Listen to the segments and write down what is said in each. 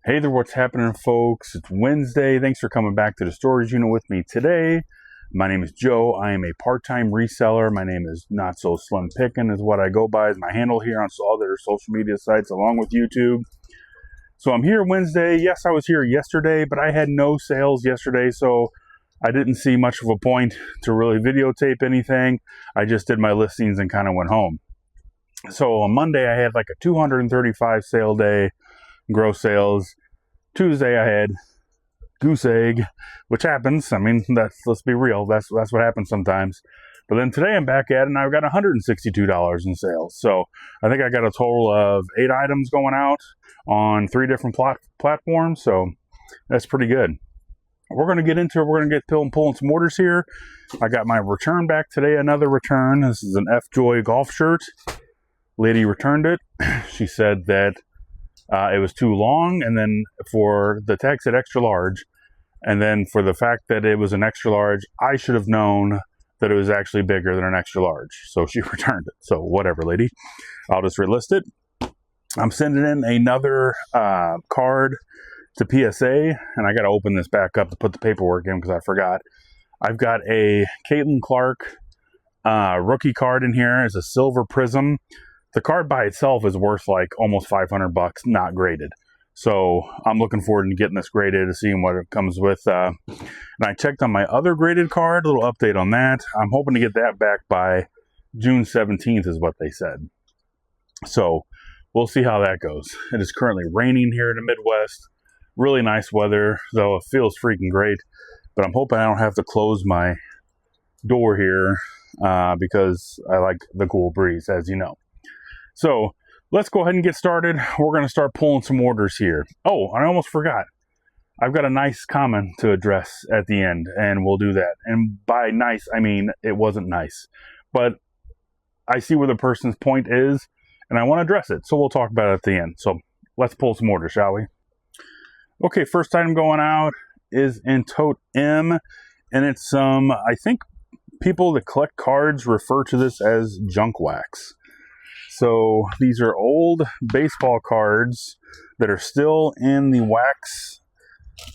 Hey there, what's happening, folks? It's Wednesday. Thanks for coming back to the storage unit with me today. My name is Joe. I am a part-time reseller. My name is Not So Slim Pickin' is what I go by as my handle here on all their social media sites along with YouTube. So I'm here Wednesday. Yes, I was here yesterday, but I had no sales yesterday, so I didn't see much of a point to really videotape anything. I just did my listings and kind of went home. So on Monday, I had like a 235 sale day. Gross sales. Tuesday I had goose egg, which happens. I mean, let's be real. That's what happens sometimes. But then today I'm back at it, and I've got $162 in sales. So I think I got a total of 8 items going out on 3 different platforms. So that's pretty good. We're going to get into it. We're going to get pulling some orders here. I got my return back today. Another return. This is an F-Joy golf shirt. Lady returned it. She said that it was too long, and then for the tag said extra large, and then for the fact that it was an extra large, I should have known that it was actually bigger than an extra large. So she returned it. So whatever, lady. I'll just relist it. I'm sending in another card to PSA, and I got to open this back up to put the paperwork in because I forgot. I've got a Caitlin Clark rookie card in here. It's a silver prism. The card by itself is worth like almost $500, not graded. So I'm looking forward to getting this graded and seeing what it comes with. And I checked on my other graded card, a little update on that. I'm hoping to get that back by June 17th is what they said. So we'll see how that goes. It is currently raining here in the Midwest. Really nice weather, though it feels freaking great. But I'm hoping I don't have to close my door here because I like the cool breeze, as you know. So let's go ahead and get started. We're going to start pulling some orders here. Oh, I almost forgot. I've got a nice comment to address at the end, and we'll do that. And by nice, I mean it wasn't nice. But I see where the person's point is, and I want to address it. So we'll talk about it at the end. So let's pull some orders, shall we? Okay, first item going out is in tote M, and it's some, I think people that collect cards refer to this as junk wax. So these are old baseball cards that are still in the wax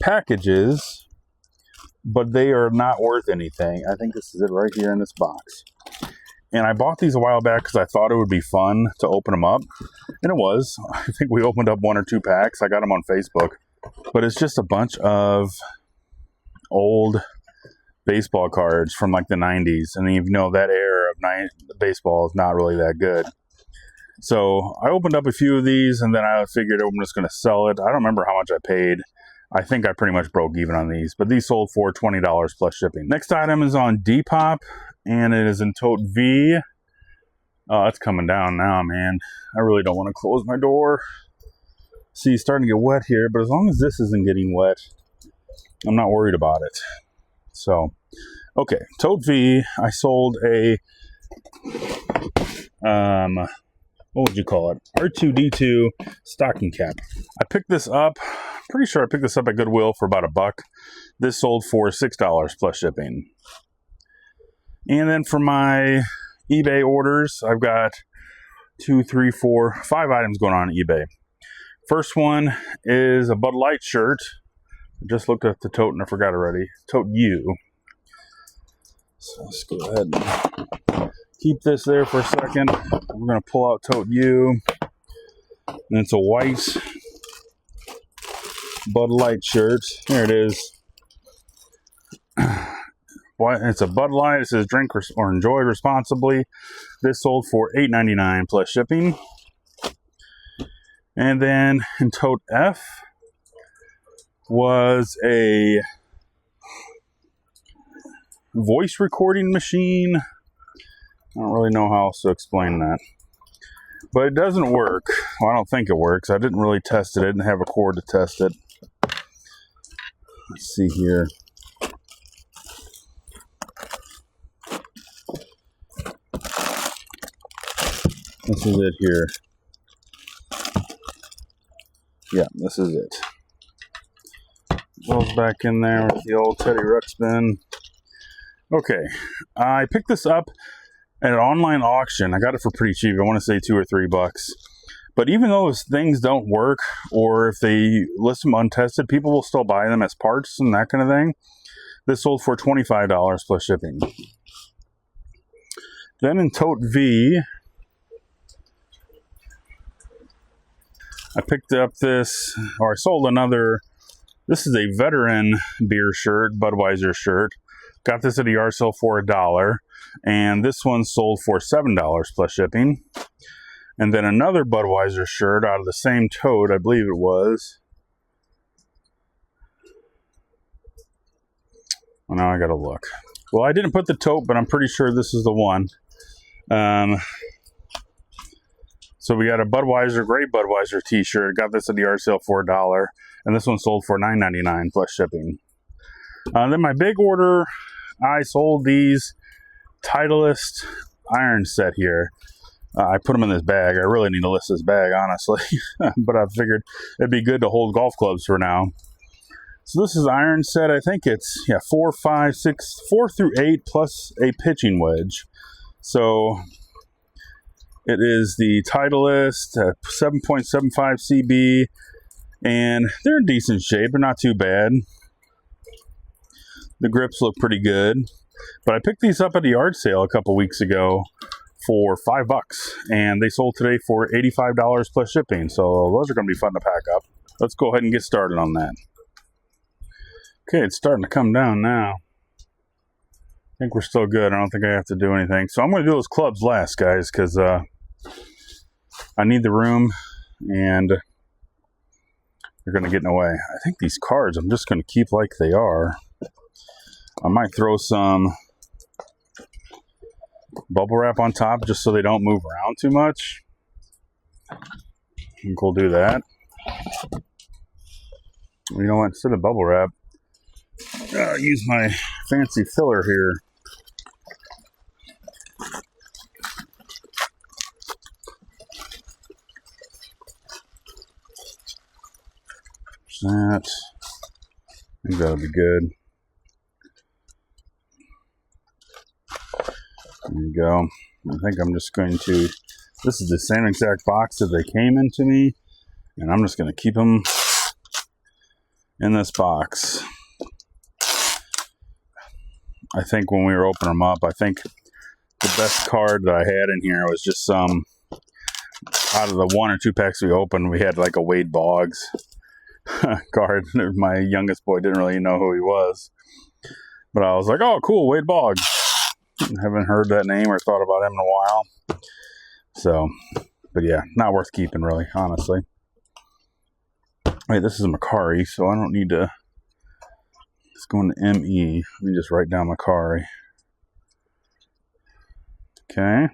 packages, but they are not worth anything. I think this is it right here in this box. And I bought these a while back because I thought it would be fun to open them up. And it was. I think we opened up 1 or 2 packs. I got them on Facebook. But it's just a bunch of old baseball cards from like the 90s. And you know that era of baseball is not really that good. So I opened up a few of these, and then I figured I'm just going to sell it. I don't remember how much I paid. I think I pretty much broke even on these, but these sold for $20 plus shipping. Next item is on Depop, and it is in tote V. Oh, it's coming down now, man. I really don't want to close my door. See, it's starting to get wet here, but as long as this isn't getting wet, I'm not worried about it. So, okay, tote V. I sold a what would you call it? R2D2 stocking cap. I picked this up, pretty sure I picked this up at Goodwill for about $1. This sold for $6 plus shipping. And then for my eBay orders, I've got 2, 3, 4, 5 items going on eBay. First one is a Bud Light shirt. I just looked at the tote and I forgot already. Tote U. So let's go ahead and keep this there for a second. We're going to pull out tote U. And it's a white Bud Light shirt. Here it is. It's a Bud Light. It says drink or enjoy responsibly. This sold for $8.99 plus shipping. And then in tote F was a voice recording machine. I don't really know how else to explain that. But it doesn't work. Well, I don't think it works. I didn't really test it. I didn't have a cord to test it. Let's see here. This is it here. Yeah, this is it. Goes back in there with the old Teddy Ruxpin. Okay, I picked this up at an online auction. I got it for pretty cheap. I want to say $2 or $3. But even though things don't work, or if they list them untested, people will still buy them as parts and that kind of thing. This sold for $25 plus shipping. Then in Tote V, I picked up this, or I sold another. This is a veteran beer shirt, Budweiser shirt. Got this at a yard sale for $1, and this one sold for $7 plus shipping. And then another Budweiser shirt out of the same tote, I believe it was. Well, now I gotta look. Well, I didn't put the tote, but I'm pretty sure this is the one. So we got a gray Budweiser t-shirt. Got this at the yard sale for $1, and this one sold for $9.99 plus shipping. Then my big order, I sold these Titleist iron set here. I put them in this bag. I really need to list this bag, honestly, but I figured it'd be good to hold golf clubs for now. So this is iron set. I think it's 4 through 8 plus a pitching wedge. So it is the Titleist 7.75 CB, and they're in decent shape. They're not too bad. The grips look pretty good. But I picked these up at the yard sale a couple weeks ago for $5, and they sold today for $85 plus shipping. So those are going to be fun to pack up. Let's go ahead and get started on that. Okay, it's starting to come down now. I think we're still good. I don't think I have to do anything. So I'm going to do those clubs last, guys, because I need the room, and they're going to get in the way. I think these cards I'm just going to keep like they are. I might throw some bubble wrap on top just so they don't move around too much. I think we'll do that. You know what? Instead of bubble wrap, use my fancy filler here. That. I think that'll be good. There you go. I think I'm just going to, this is the same exact box that they came into me, and I'm just going to keep them in this box. I think when we were opening them up, I think the best card that I had in here was just some, out of the 1 or 2 packs we opened, we had like a Wade Boggs card. My youngest boy didn't really know who he was, but I was like, oh cool, Wade Boggs. Haven't heard that name or thought about him in a while. So, but yeah, not worth keeping really, honestly. Wait, this is Macari, so I don't need to, let's go into ME. Let me just write down Macari. Okay.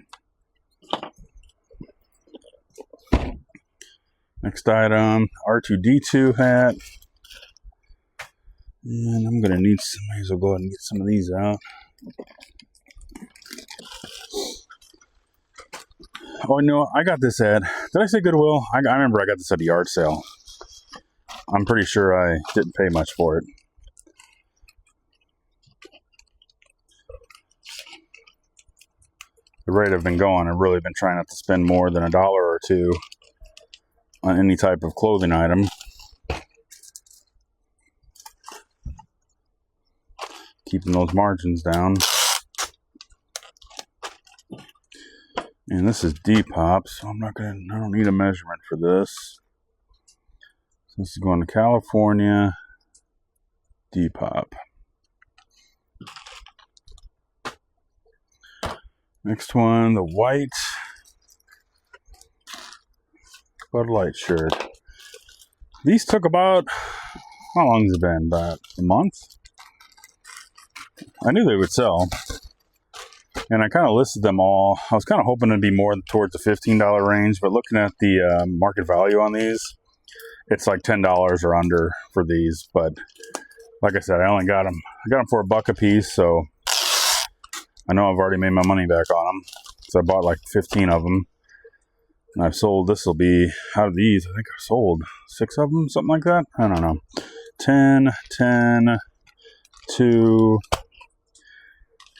Next item, R2-D2 hat. And I'm going to need some, may as well go ahead and get some of these out. Oh, no, I got this at, did I say Goodwill? I remember I got this at a yard sale. I'm pretty sure I didn't pay much for it. The rate I've been going, I've really been trying not to spend more than $1 or $2 on any type of clothing item. Keeping those margins down. And this is Depop, so I don't need a measurement for this. So this is going to California, Depop. Next one, the white Bud Light shirt. These took about, how long has it been? About a month? I knew they would sell. And I kind of listed them all. I was kind of hoping to be more towards the $15 range, but looking at the market value on these, it's like $10 or under for these. But like I said, I only got them. I got them for $1 a piece, so I know I've already made my money back on them. So I bought like 15 of them. And I've sold, this will be, out of these, I think I've sold 6 of them, something like that. I don't know. 10, 2,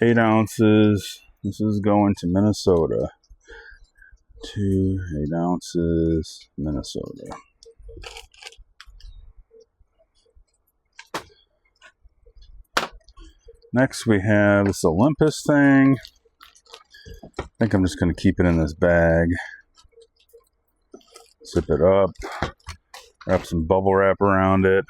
8 ounces. This is going to Minnesota. 2 8 ounces, Minnesota. Next we have this Olympus thing. I think I'm just going to keep it in this bag. Zip it up. Wrap some bubble wrap around it.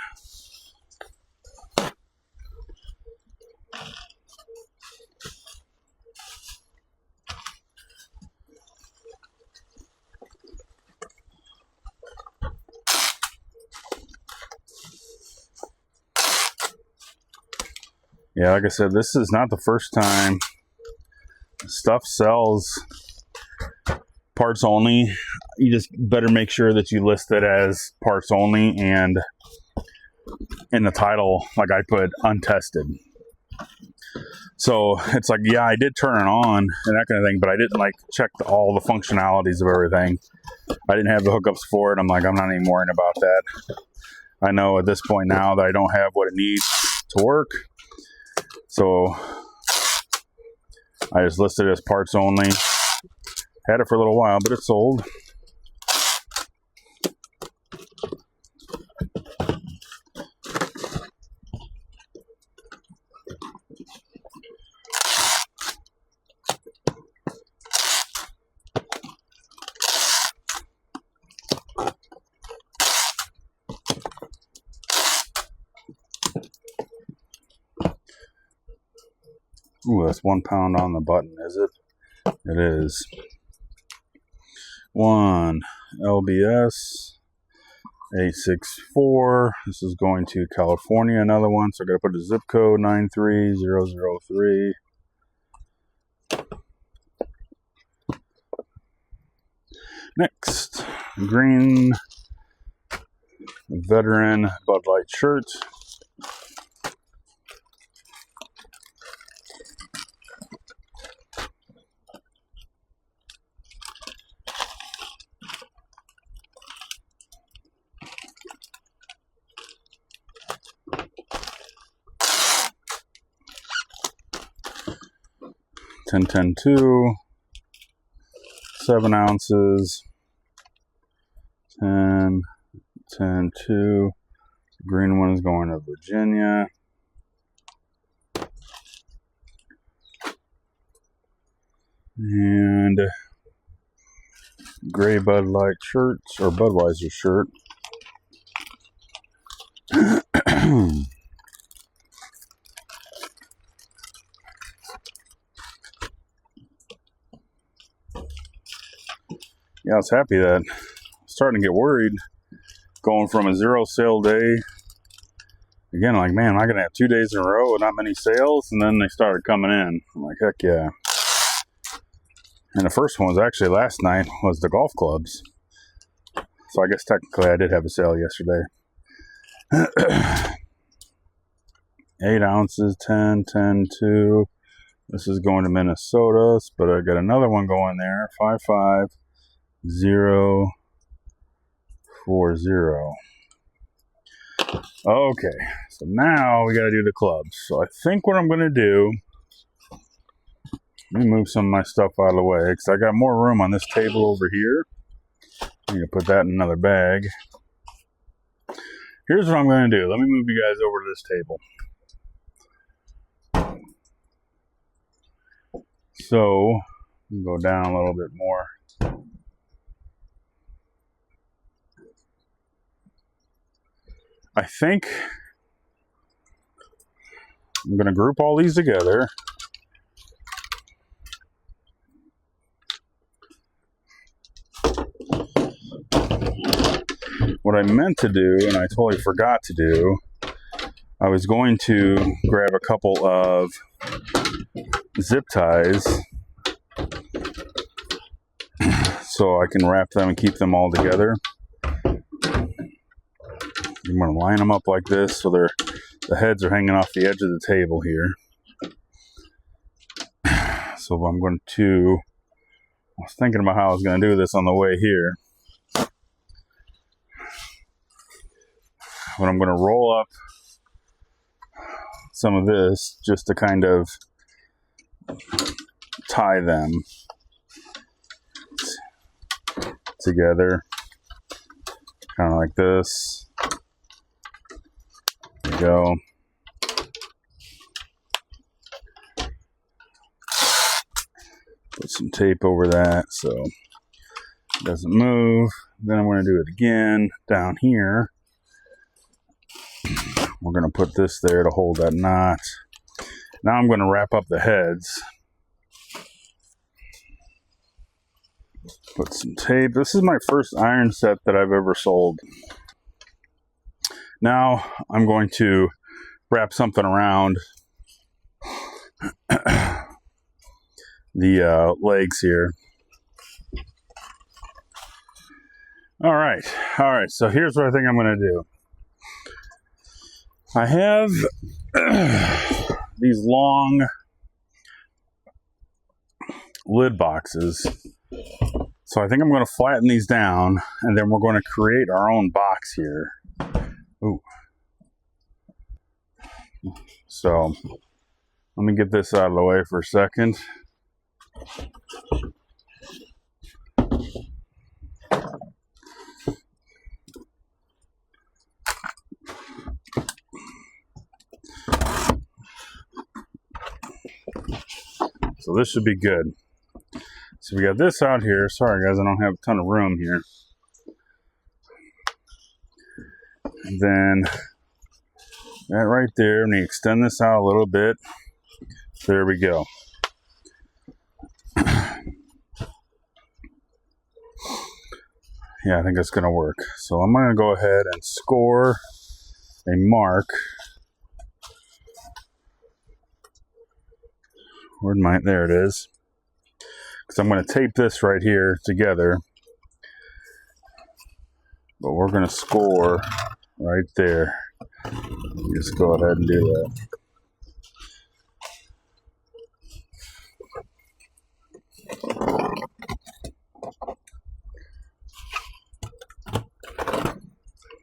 Yeah, like I said, this is not the first time. Stuff sells parts only. You just better make sure that you list it as parts only, and in the title, like I put untested. So it's like, yeah, I did turn it on and that kind of thing, but I didn't like check all the functionalities of everything. I didn't have the hookups for it. I'm like, I'm not even worrying about that. I know at this point now that I don't have what it needs to work. So I just listed it as parts only. Had it for a little while, but it's sold. Ooh, that's 1 pound on the button, is it? It is. 1 LBS 864. This is going to California, another one. So I gotta put the zip code 93003. Next, green veteran Bud Light shirt. Ten 2, 7 ounces. 10 2. Green one is going to Virginia. And gray Bud Light shirts, or Budweiser shirt. Yeah, I was happy that I was starting to get worried going from a 0 sale day. Again, like, man, am I going to have 2 days in a row with not many sales? And then they started coming in. I'm like, heck yeah. And the first one was actually last night, was the golf clubs. So I guess technically I did have a sale yesterday. 8 ounces, 10 2. This is going to Minnesota, but I got another one going there, 55040. Okay, so now we got to do the clubs. So I think what I'm going to do, let me move some of my stuff out of the way, because I got more room on this table over here. I'm going to put that in another bag. Here's what I'm going to do. Let me move you guys over to this table. So, go down a little bit more. I think I'm going to group all these together. What I meant to do, and I totally forgot to do, I was going to grab a couple of zip ties so I can wrap them and keep them all together. I'm going to line them up like this so the heads are hanging off the edge of the table here. So I'm going to, I was thinking about how I was going to do this on the way here. But I'm going to roll up some of this just to kind of tie them. together, kind of like this. There we go. Put some tape over that so it doesn't move. Then I'm going to do it again down here. We're going to put this there to hold that knot. Now I'm going to wrap up the heads. Put some tape. This is my first iron set that I've ever sold. Now I'm going to wrap something around the legs here. All right, so here's what I think I'm going to do. I have these long lid boxes, so I think I'm going to flatten these down, and then we're going to create our own box here. Ooh. So let me get this out of the way for a second. So this should be good. So we got this out here. Sorry guys, I don't have a ton of room here. And then that right there, I'm going to extend this out a little bit. There we go. Yeah, I think that's going to work. So I'm going to go ahead and score a mark. There it is. Because I'm going to tape this right here together. But we're going to score right there. Just go ahead and do that.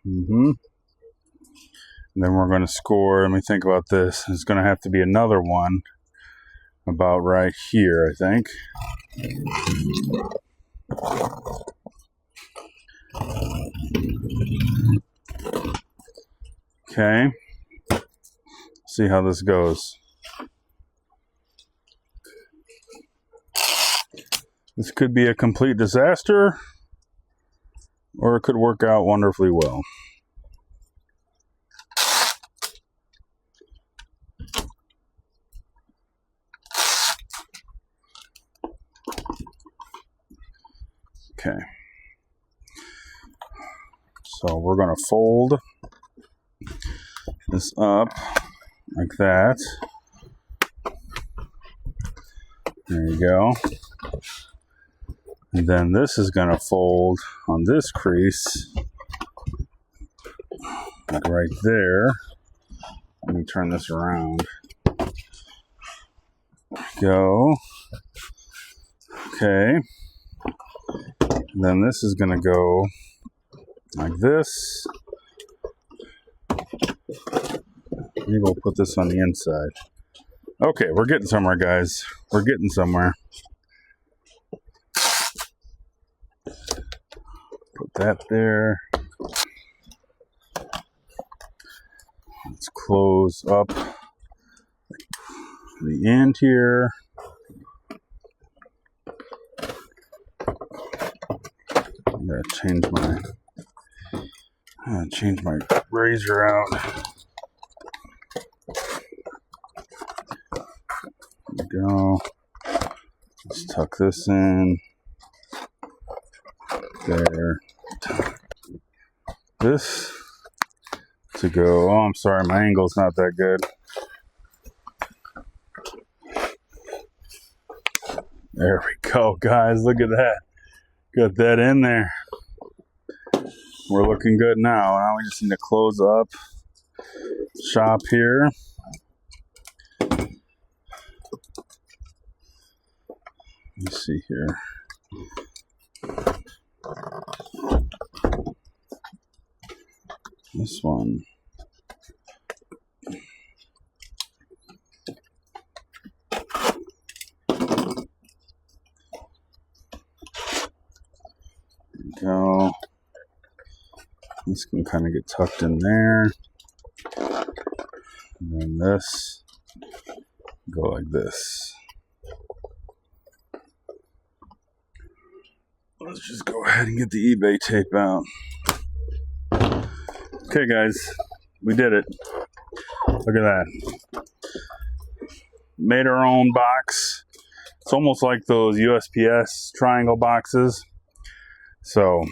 And then we're going to score, let me think about this. It's going to have to be another one about right here, I think. Okay. See how this goes. This could be a complete disaster, or it could work out wonderfully well. Okay. So we're going to fold this up like that. There you go. And then this is going to fold on this crease, like right there. Let me turn this around. Go. Okay. And then this is going to go like this. Maybe we'll put this on the inside. Okay, we're getting somewhere, guys. We're getting somewhere. Put that there. Let's close up the end here. I'm gonna change my razor out. There we go. Let's tuck this in. There. This to go. Oh, I'm sorry, my angle's not that good. There we go, guys. Look at that. Got that in there. We're looking good now. Now we just need to close up shop here. Let me see here. This one. This can kind of get tucked in there. And then this, go like this. Let's just go ahead and get the eBay tape out. Okay, guys, we did it. Look at that. Made our own box. It's almost like those USPS triangle boxes. So,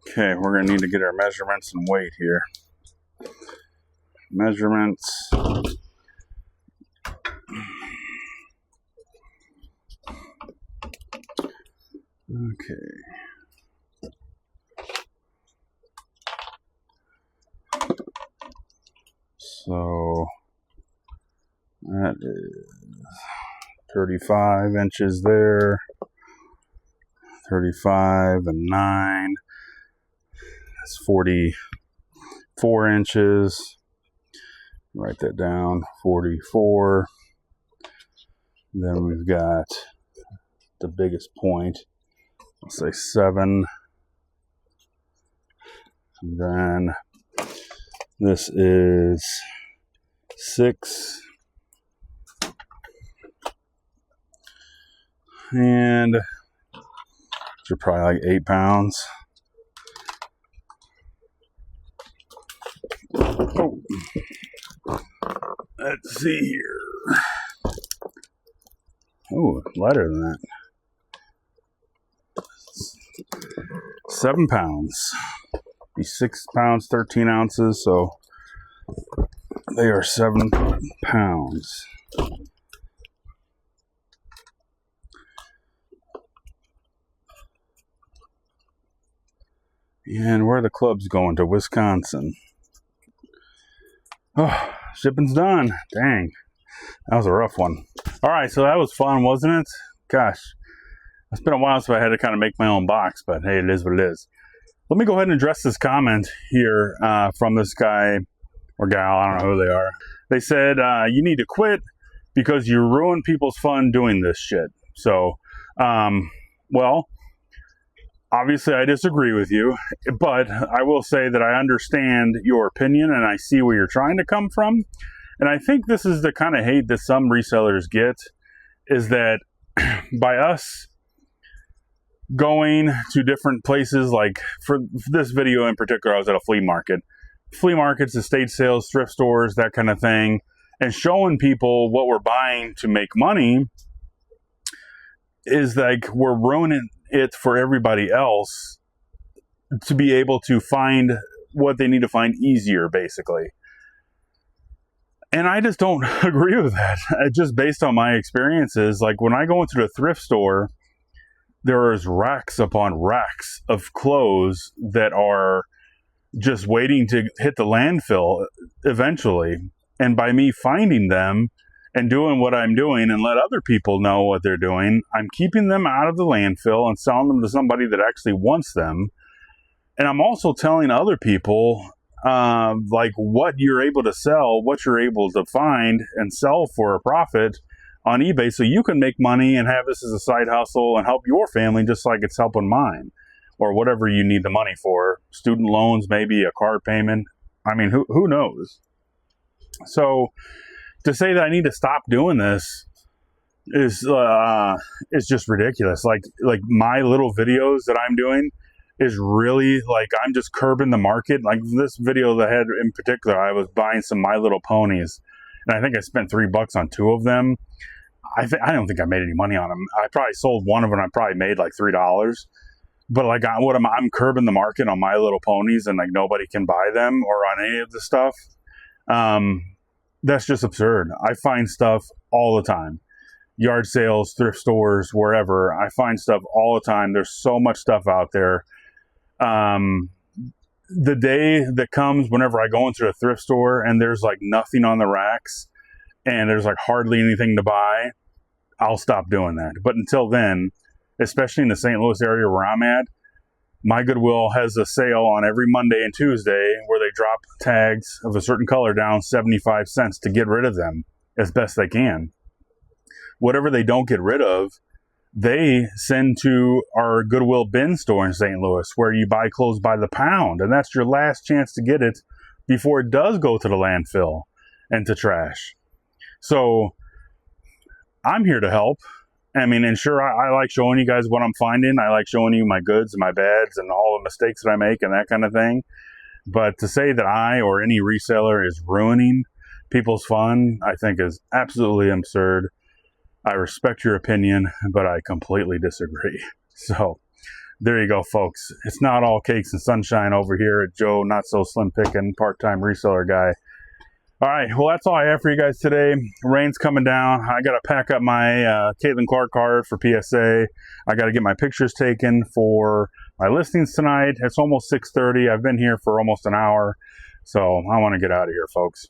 okay, we're going to need to get our measurements and weight here. Measurements. Okay. So that is 35 inches there, 35 and 9, that's 44 inches. Write that down, 44. Then we've got the biggest point, let's say 7. And then this is 6. And you're probably like 8 pounds. Oh. Let's see here. Oh, lighter than that. 7 pounds. Be 6 pounds, 13 ounces, so they are 7 pounds. And where are the clubs going? To Wisconsin. Oh, shipping's done. Dang. That was a rough one. All right, so that was fun, wasn't it? Gosh. It's been a while since I had to kind of make my own box, but hey, it is what it is. Let me go ahead and address this comment here from this guy or gal. I don't know who they are. They said, you need to quit because you ruin people's fun doing this shit. So, well, obviously I disagree with you, but I will say that I understand your opinion and I see where you're trying to come from. And I think this is the kind of hate that some resellers get, is that by us going to different places, like for this video in particular, I was at a flea market. Flea markets, estate sales, thrift stores, that kind of thing, and showing people what we're buying to make money is like we're ruining it for everybody else to be able to find what they need to find easier, basically. And I just don't agree with that. Just based on my experiences, like when I go into the thrift store, there is racks upon racks of clothes that are just waiting to hit the landfill eventually. And by me finding them and doing what I'm doing and let other people know what they're doing, I'm keeping them out of the landfill and selling them to somebody that actually wants them. And I'm also telling other people like what you're able to sell, what you're able to find and sell for a profit on eBay, so you can make money and have this as a side hustle and help your family just like it's helping mine, or whatever you need the money for. Student loans, maybe a car payment. I mean, who knows? So to say that I need to stop doing this is just ridiculous. Like my little videos that I'm doing is really like I'm just curbing the market. Like this video that I had in particular, I was buying some My Little Ponies, and I think I spent $3 on 2 of them. I don't think I made any money on them. I probably sold one of them. I probably made like $3. But like I'm curbing the market on My Little Ponies, and like nobody can buy them or on any of the stuff. That's just absurd. I find stuff all the time. Yard sales, thrift stores, wherever. I find stuff all the time. There's so much stuff out there. The day that comes whenever I go into a thrift store and there's like nothing on the racks and there's like hardly anything to buy, I'll stop doing that. But until then, especially in the St. Louis area where I'm at, My Goodwill has a sale on every Monday and Tuesday where they drop tags of a certain color down 75 cents to get rid of them as best they can. whatever they don't get rid of, they send to our Goodwill bin store in St. Louis, where you buy clothes by the pound, and that's your last chance to get it before it does go to the landfill and to trash. So I'm here to help. I mean, and sure, I like showing you guys what I'm finding. I like showing you my goods and my bads and all the mistakes that I make and that kind of thing. But to say that I or any reseller is ruining people's fun, I think is absolutely absurd. I respect your opinion, but I completely disagree. So there you go, folks. It's not all cakes and sunshine over here at Joe, Not So Slim Pickin', part-time reseller guy. All right, well, that's all I have for you guys today. Rain's coming down. I got to pack up my Caitlin Clark card for PSA. I got to get my pictures taken for my listings tonight. It's almost 6:30. I've been here for almost an hour, so I want to get out of here, folks.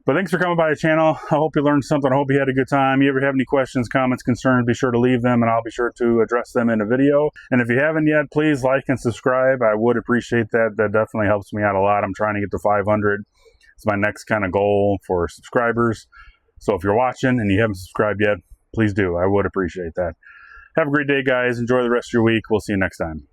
But thanks for coming by the channel. I hope you learned something. I hope you had a good time. You ever have any questions, comments, concerns, be sure to leave them, and I'll be sure to address them in a video. And if you haven't yet, please like and subscribe. I would appreciate that. That definitely helps me out a lot. I'm trying to get to 500. It's my next kind of goal for subscribers. So if you're watching and you haven't subscribed yet, please do. I would appreciate that. Have a great day, guys. Enjoy the rest of your week. We'll see you next time.